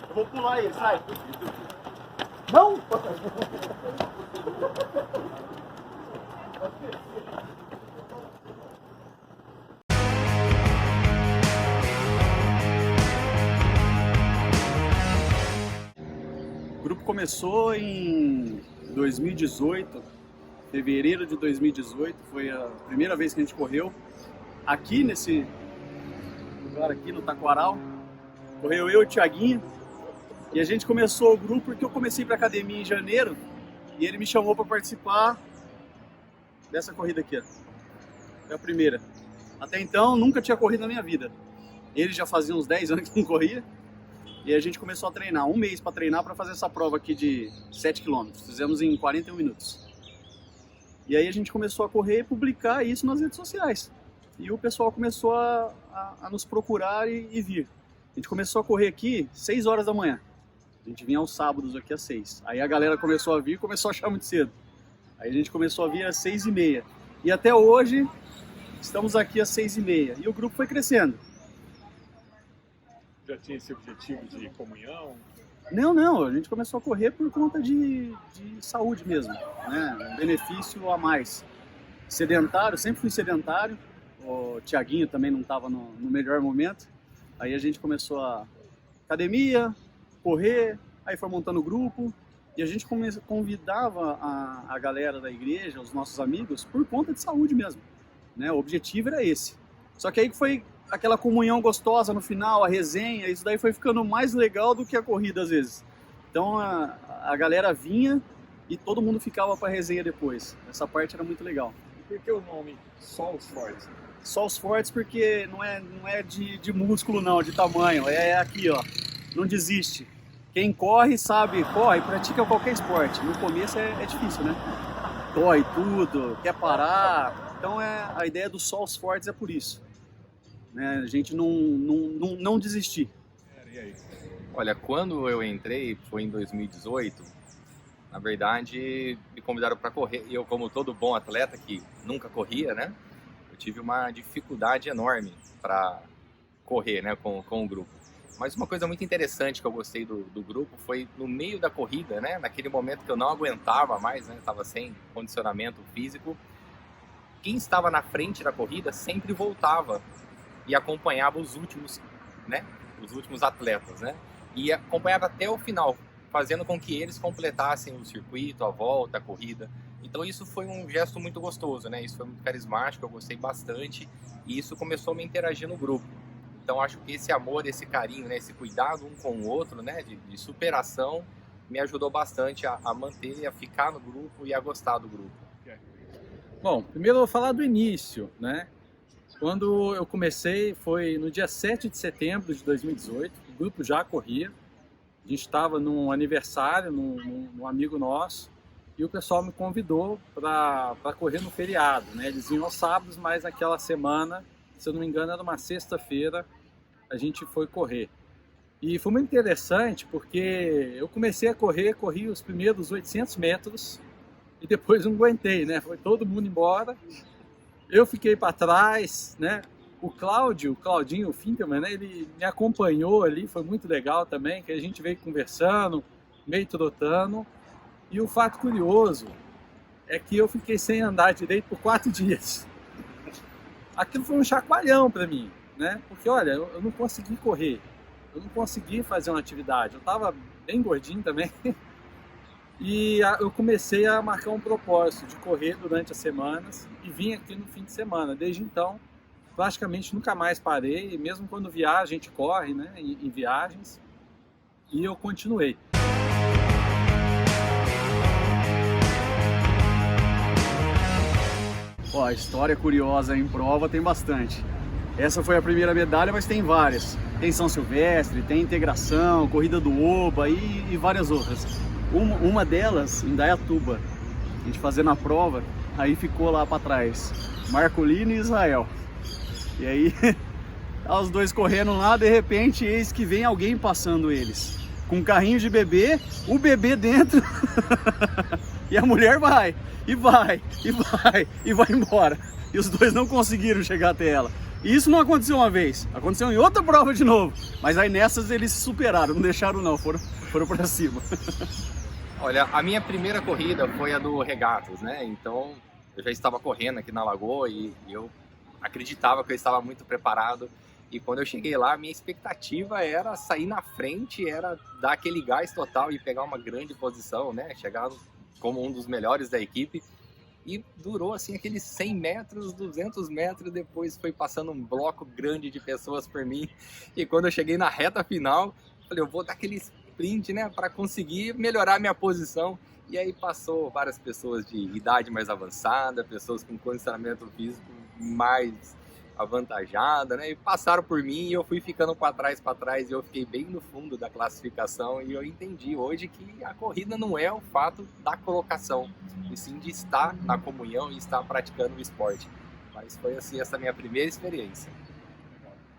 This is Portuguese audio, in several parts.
Eu vou pular ele, sai. Não! O grupo começou em 2018, fevereiro de 2018, foi a primeira vez que a gente correu aqui nesse lugar aqui no Taquaral. Correu eu e o Thiaguinho, e a gente começou o grupo porque eu comecei para academia em janeiro e ele me chamou para participar dessa corrida aqui, ó. É a primeira. Até então nunca tinha corrido na minha vida. Ele já fazia uns 10 anos que não corria. E a gente começou a treinar, um mês para treinar para fazer essa prova aqui de 7 km. Fizemos em 41 minutos. E aí a gente começou a correr e publicar isso nas redes sociais. E o pessoal começou a nos procurar e vir. A gente começou a correr aqui 6 horas da manhã. A gente vinha aos sábados aqui às 6. Aí a galera começou a vir e começou a achar muito cedo. Aí a gente começou a vir às 6h30. E até hoje estamos aqui às 6h30. E o grupo foi crescendo. Já tinha esse objetivo de comunhão? Não, a gente começou a correr por conta de saúde mesmo, né? Um benefício a mais. Sedentário, sempre fui sedentário, o Thiaguinho também não estava no melhor momento, aí a gente começou a academia, correr, aí foi montando o grupo, e a gente convidava a galera da igreja, os nossos amigos, por conta de saúde mesmo, né? O objetivo era esse. Só que aí foi aquela comunhão gostosa no final, a resenha, isso daí foi ficando mais legal do que a corrida às vezes. Então a galera vinha e todo mundo ficava para resenha depois. Essa parte era muito legal. E por que o nome Só os Fortes? Só os fortes porque não é de músculo não, de tamanho, é aqui ó, não desiste. Quem corre sabe, corre, pratica qualquer esporte. No começo é difícil, né? Dói tudo, quer parar. Então a ideia do Só os Fortes é por isso. Né, a gente não desistir. E aí? Olha, quando eu entrei, foi em 2018, na verdade me convidaram para correr, e eu, como todo bom atleta que nunca corria, né, eu tive uma dificuldade enorme para correr, né, com o grupo. Mas uma coisa muito interessante que eu gostei do grupo foi no meio da corrida, né, naquele momento que eu não aguentava mais, né, estava sem condicionamento físico, quem estava na frente da corrida sempre voltava e acompanhava os últimos, né, os últimos atletas, né, e acompanhava até o final, fazendo com que eles completassem o circuito, a volta, a corrida. Então isso foi um gesto muito gostoso, né, isso foi muito carismático, eu gostei bastante, e isso começou a me interagir no grupo. Então acho que esse amor, esse carinho, né, esse cuidado um com o outro, né, de superação, me ajudou bastante a manter, a ficar no grupo e a gostar do grupo. Bom, primeiro eu vou falar do início, né? Quando eu comecei foi no dia 7 de setembro de 2018, o grupo já corria, a gente estava num aniversário, num amigo nosso, e o pessoal me convidou para correr no feriado, né? Eles vinham aos sábados, mas naquela semana, se eu não me engano, era uma sexta-feira, a gente foi correr. E foi muito interessante porque eu comecei a corri os primeiros 800 metros e depois não aguentei, né? Foi todo mundo embora. Eu fiquei para trás, né? O Claudinho Finkelman, né? Ele me acompanhou ali, foi muito legal também, que a gente veio conversando, meio trotando. E o fato curioso é que eu fiquei sem andar direito por 4 dias. Aquilo foi um chacoalhão para mim, né? Porque, olha, eu não consegui correr, eu não consegui fazer uma atividade, eu estava bem gordinho também. E eu comecei a marcar um propósito de correr durante as semanas e vim aqui no fim de semana. Desde então, praticamente nunca mais parei, e mesmo quando viaja, a gente corre, né, em viagens, e eu continuei. Ó, a história curiosa em prova tem bastante. Essa foi a primeira medalha, mas tem várias. Tem São Silvestre, tem Integração, Corrida do Oba e várias outras. Uma delas, em Dayatuba, a gente fazendo a prova, aí ficou lá para trás, Marcolino e Israel. E aí, os dois correndo lá, de repente, eis que vem alguém passando eles. Com um carrinho de bebê, o bebê dentro, e a mulher vai, e vai embora. E os dois não conseguiram chegar até ela. E isso não aconteceu uma vez, aconteceu em outra prova de novo. Mas aí nessas eles se superaram, não deixaram não, foram pra cima. Olha, a minha primeira corrida foi a do Regatas, né? Então eu já estava correndo aqui na Lagoa e eu acreditava que eu estava muito preparado. E quando eu cheguei lá, minha expectativa era sair na frente, era dar aquele gás total e pegar uma grande posição, né? Chegar como um dos melhores da equipe. E durou assim aqueles 100 metros, 200 metros, depois foi passando um bloco grande de pessoas por mim. E quando eu cheguei na reta final, falei, eu vou dar aquele sprint, né, para conseguir melhorar minha posição. E aí passou várias pessoas de idade mais avançada, pessoas com condicionamento físico mais avantajada, né, e passaram por mim e eu fui ficando para trás, e eu fiquei bem no fundo da classificação. E eu entendi hoje que a corrida não é o fato da colocação, e sim de estar na comunhão e estar praticando o esporte. Mas foi assim essa minha primeira experiência.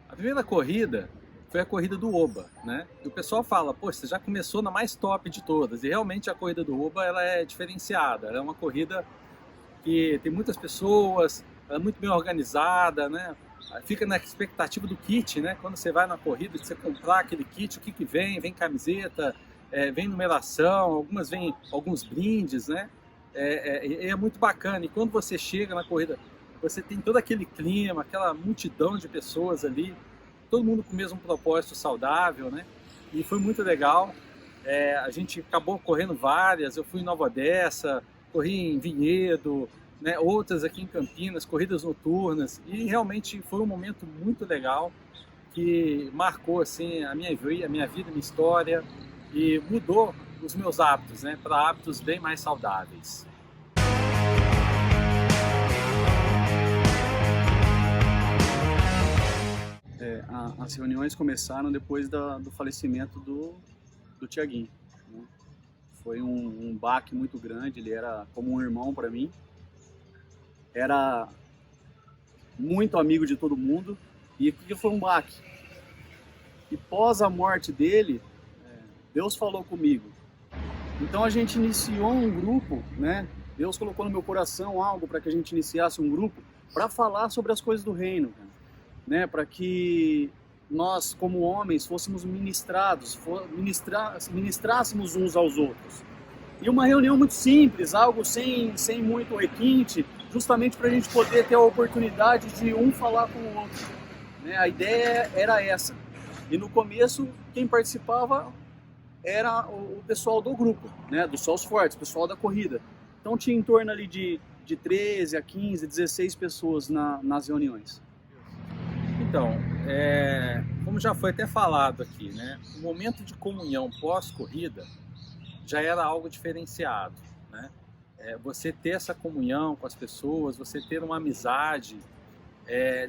A primeira corrida foi a corrida do Oba, né? E o pessoal fala, pô, você já começou na mais top de todas. E realmente a corrida do Oba, ela é diferenciada. Ela é uma corrida que tem muitas pessoas, ela é muito bem organizada, né? Fica na expectativa do kit, né? Quando você vai na corrida, você comprar aquele kit, o que vem? Vem camiseta, vem numeração, algumas vem alguns brindes, né? É muito bacana. E quando você chega na corrida, você tem todo aquele clima, aquela multidão de pessoas ali, todo mundo com o mesmo propósito saudável, né? E foi muito legal. A gente acabou correndo várias. Eu fui em Nova Odessa, corri em Vinhedo, né? Outras aqui em Campinas, corridas noturnas. E realmente foi um momento muito legal que marcou assim a minha vida, a minha história e mudou os meus hábitos, né? Para hábitos bem mais saudáveis. As reuniões começaram depois do falecimento do Thiaguinho, né? Foi um baque muito grande, ele era como um irmão para mim, era muito amigo de todo mundo, e aquilo foi um baque. E pós a morte dele, Deus falou comigo. Então a gente iniciou um grupo, né? Deus colocou no meu coração algo para que a gente iniciasse um grupo para falar sobre as coisas do reino, né? Para que nós, como homens, fôssemos ministrássemos uns aos outros. E uma reunião muito simples, algo sem muito requinte, justamente para a gente poder ter a oportunidade de um falar com o outro, né? A ideia era essa. E no começo, quem participava era o pessoal do grupo, né? Do Solos Fortes, o pessoal da corrida. Então tinha em torno ali de 13 a 15, 16 pessoas nas reuniões. Então, como já foi até falado aqui, né, o momento de comunhão pós-corrida já era algo diferenciado, né? Você ter essa comunhão com as pessoas, você ter uma amizade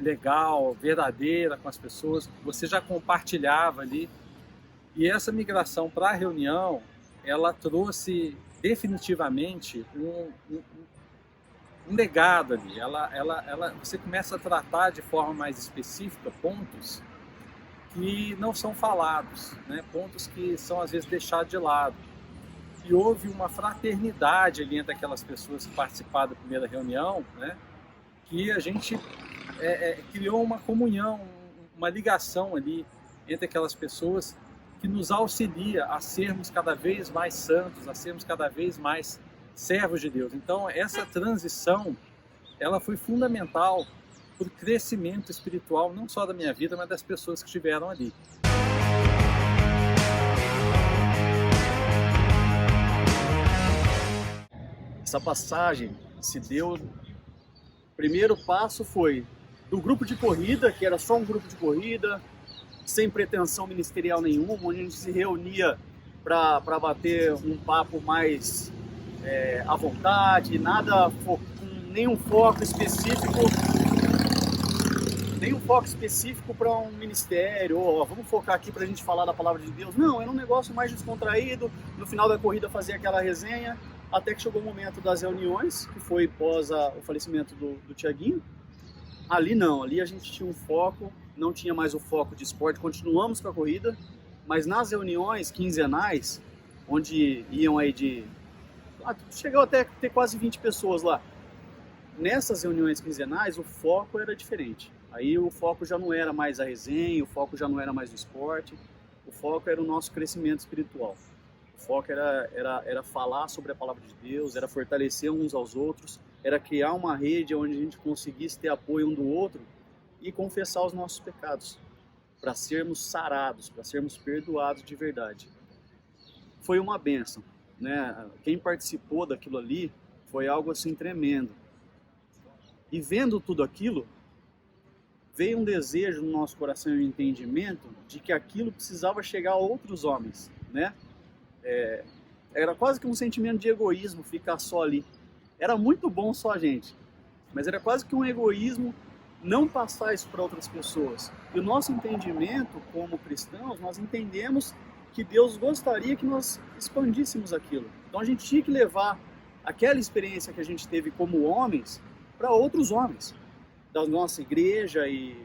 legal, verdadeira com as pessoas, você já compartilhava ali. E essa migração para a reunião, ela trouxe definitivamente um legado ali. Você começa a tratar de forma mais específica pontos que não são falados, né? Pontos que são às vezes deixados de lado. E houve uma fraternidade ali entre aquelas pessoas que participaram da primeira reunião, né? Que a gente criou uma comunhão, uma ligação ali entre aquelas pessoas que nos auxilia a sermos cada vez mais santos, a sermos cada vez mais servos de Deus. Então, essa transição, ela foi fundamental para o crescimento espiritual, não só da minha vida, mas das pessoas que estiveram ali. Essa passagem se deu... O primeiro passo foi do grupo de corrida, que era só um grupo de corrida, sem pretensão ministerial nenhuma, onde a gente se reunia para bater um papo mais à vontade, nada com nenhum foco específico para um ministério, ou vamos focar aqui para a gente falar da palavra de Deus. Não, era um negócio mais descontraído, no final da corrida fazer aquela resenha, até que chegou o momento das reuniões, que foi pós o falecimento do Thiaguinho. Ali não, ali a gente tinha um foco, não tinha mais o foco de esporte, continuamos com a corrida, mas nas reuniões quinzenais, onde iam aí chegou até ter quase 20 pessoas lá. Nessas reuniões quinzenais, o foco era diferente. Aí o foco já não era mais a resenha, o foco já não era mais o esporte, o foco era o nosso crescimento espiritual. O foco era falar sobre a palavra de Deus, era fortalecer uns aos outros, era criar uma rede onde a gente conseguisse ter apoio um do outro e confessar os nossos pecados, para sermos sarados, para sermos perdoados de verdade. Foi uma bênção, né? Quem participou daquilo ali foi algo assim tremendo. E vendo tudo aquilo, veio um desejo no nosso coração e um entendimento de que aquilo precisava chegar a outros homens, né? Era quase que um sentimento de egoísmo ficar só ali. Era muito bom só a gente, mas era quase que um egoísmo não passar isso para outras pessoas. E o nosso entendimento como cristãos, nós entendemos que Deus gostaria que nós expandíssemos aquilo. Então a gente tinha que levar aquela experiência que a gente teve como homens para outros homens, da nossa igreja e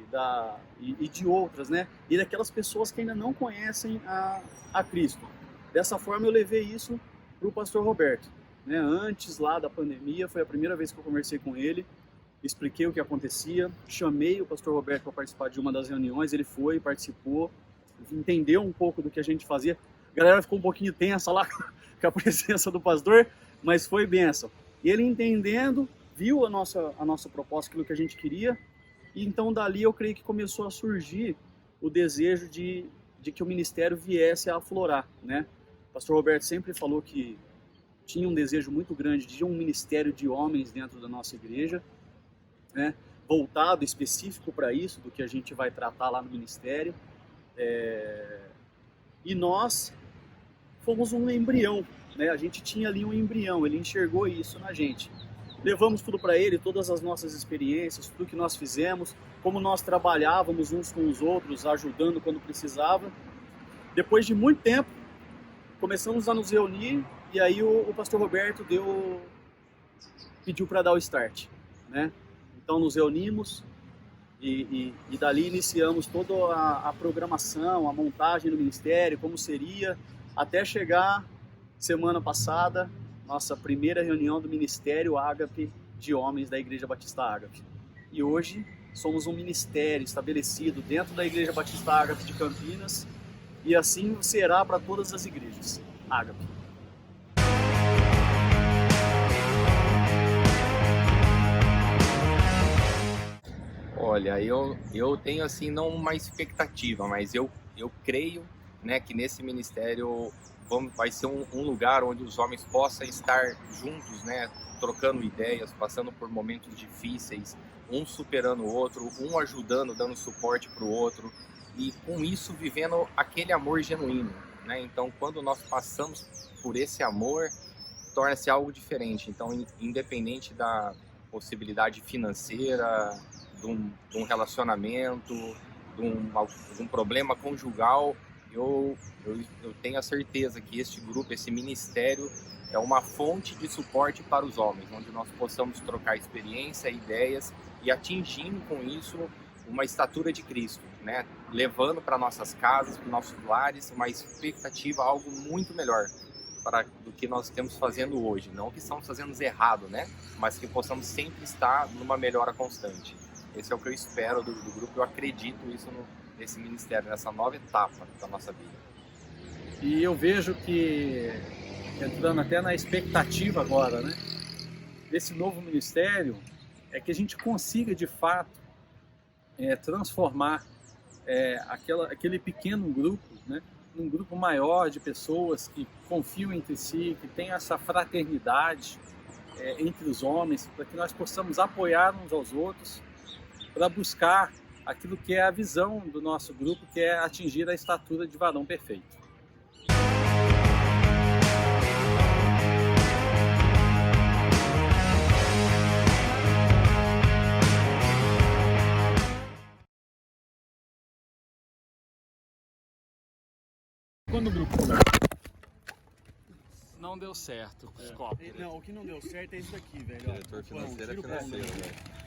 de outras, né? E daquelas pessoas que ainda não conhecem a Cristo. Dessa forma eu levei isso para o pastor Roberto, né? Antes lá da pandemia, foi a primeira vez que eu conversei com ele, expliquei o que acontecia, chamei o pastor Roberto para participar de uma das reuniões, ele foi, participou, entendeu um pouco do que a gente fazia. A galera ficou um pouquinho tensa lá com a presença do pastor, mas foi bênção. E ele entendendo, viu a nossa proposta, aquilo que a gente queria, e então dali eu creio que começou a surgir o desejo de que o ministério viesse a aflorar, né? O pastor Roberto sempre falou que tinha um desejo muito grande de um ministério de homens dentro da nossa igreja, né? Voltado específico para isso, do que a gente vai tratar lá no ministério. E nós fomos um embrião, né? A gente tinha ali um embrião, ele enxergou isso na gente. Levamos tudo para ele, todas as nossas experiências, tudo que nós fizemos, como nós trabalhávamos uns com os outros, ajudando quando precisava. Depois de muito tempo, começamos a nos reunir e aí o pastor Roberto pediu para dar o start, né? Então nos reunimos e dali iniciamos toda a programação, a montagem do ministério, como seria, até chegar semana passada, nossa primeira reunião do Ministério Ágape de Homens da Igreja Batista Ágape. E hoje somos um ministério estabelecido dentro da Igreja Batista Ágape de Campinas e assim será para todas as igrejas Ágape. Olha, eu tenho assim não uma expectativa, mas eu creio, né, que nesse ministério vai ser um lugar onde os homens possam estar juntos, né, trocando ideias, passando por momentos difíceis, um superando o outro, um ajudando, dando suporte para o outro e com isso vivendo aquele amor genuíno, né? Então, quando nós passamos por esse amor, torna-se algo diferente. Então, independente da possibilidade financeira, de um relacionamento, de um problema conjugal, eu tenho a certeza que este grupo, esse ministério, é uma fonte de suporte para os homens, onde nós possamos trocar experiência, ideias e atingindo com isso uma estatura de Cristo, né? Levando para nossas casas, para nossos lares, uma expectativa, algo muito melhor do que nós estamos fazendo hoje. Não que estamos fazendo errado, né? Mas que possamos sempre estar numa melhora constante. Esse é o que eu espero do grupo, eu acredito isso nesse ministério, nessa nova etapa da nossa vida. E eu vejo que, entrando até na expectativa agora, né, desse novo ministério, é que a gente consiga de fato transformar aquele pequeno grupo, né, num grupo maior de pessoas que confiam entre si, que tem essa fraternidade entre os homens, para que nós possamos apoiar uns aos outros, para buscar aquilo que é a visão do nosso grupo, que é atingir a estatura de varão perfeito. Quando o grupo não deu certo, os copos. Não, o que não deu certo é isso aqui, velho. Diretor financeiro é financeiro, velho.